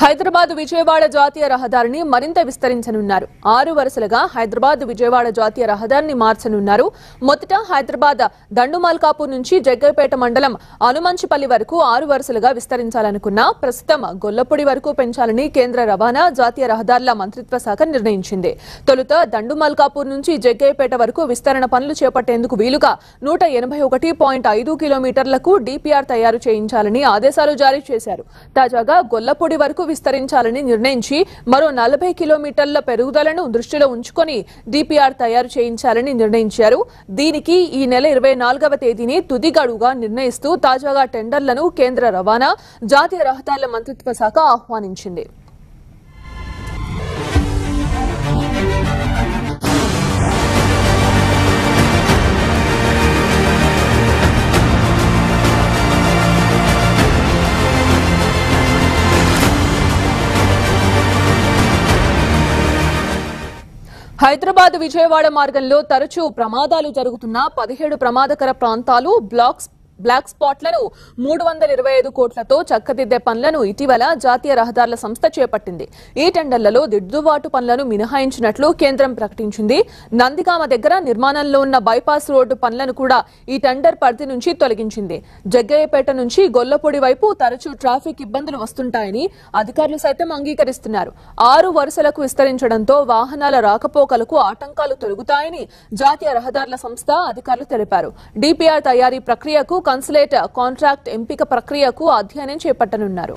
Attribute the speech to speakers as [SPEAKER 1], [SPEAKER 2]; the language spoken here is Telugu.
[SPEAKER 1] హైదరాబాద్ విజయవాడ జాతీయ రహదారిని మరింత విస్తరించనున్నారు. 6 వరుసలుగా హైదరాబాద్ విజయవాడ జాతీయ రహదారిని మార్చనున్నారు. మొదట హైదరాబాద్ దండుమల్కాపూర్ నుంచి జగ్గయ్యపేట మండలం అనుమంచిపల్లి వరకు 6 వరుసలుగా విస్తరించాలనుకున్నా ప్రస్తుతం గొల్లపూడి వరకు పెంచాలని కేంద్ర రవాణా జాతీయ రహదారుల మంత్రిత్వ శాఖ నిర్ణయించింది. తొలుత దండుమల్కాపూర్ నుంచి జగ్గయ్యపేట వరకు విస్తరణ పనులు చేపట్టేందుకు వీలుగా 181.5 కిలోమీటర్లకు డిపిఆర్ తయారు చేయించాలని ఆదేశాలు జారీ చేశారు. తాజాగా గొల్లపూడి వరకు విస్తరించాలని నిర్ణయించి మరో 40 కిలోమీటర్ల పెరుగుదలను దృష్టిలో ఉంచుకొని డిపిఆర్ తయారు చేయించాలని నిర్ణయించారు. దీనికి ఈ నెల 24వ తేదీని తుది గడువుగా నిర్ణయిస్తూ తాజాగా టెండర్లను కేంద్ర రవాణా జాతీయ రహదారుల మంత్రిత్వ శాఖ ఆహ్వానించింది. హైదరాబాద్ విజయవాడ మార్గంలో తరచూ ప్రమాదాలు జరుగుతున్న 17 ప్రమాదకర ప్రాంతాలు బ్లాక్ స్పాట్లను 325 కోట్లతో చక్కదిద్దే పనులను ఇటీవల జాతీయ రహదారుల సంస్థ చేపట్టింది. ఈ టెండర్లలో దిద్దుబాటు పనులను మినహాయించినట్లు కేంద్రం ప్రకటించింది. నందిగామ దగ్గర నిర్మాణంలో ఉన్న బైపాస్ రోడ్డు పనులను కూడా ఈ టెండర్ పరిధి నుంచి తొలగించింది. జగ్గయ్యపేట నుంచి గొల్లపూడి వైపు తరచూ ట్రాఫిక్ ఇబ్బందులు వస్తుంటాయని అధికారులు సైతం అంగీకరిస్తున్నారు. 6 వరుసలకు విస్తరించడంతో వాహనాల రాకపోకలకు ఆటంకాలు తొలగుతాయని జాతీయ రహదారుల సంస్థ అధికారులు తెలిపారు. డిపిఆర్ తయారీ ప్రక్రియకు కన్సులేట్ కాంట్రాక్ట్ ఎంపిక ప్రక్రియకు అధ్యయనం చేపట్టనున్నారు.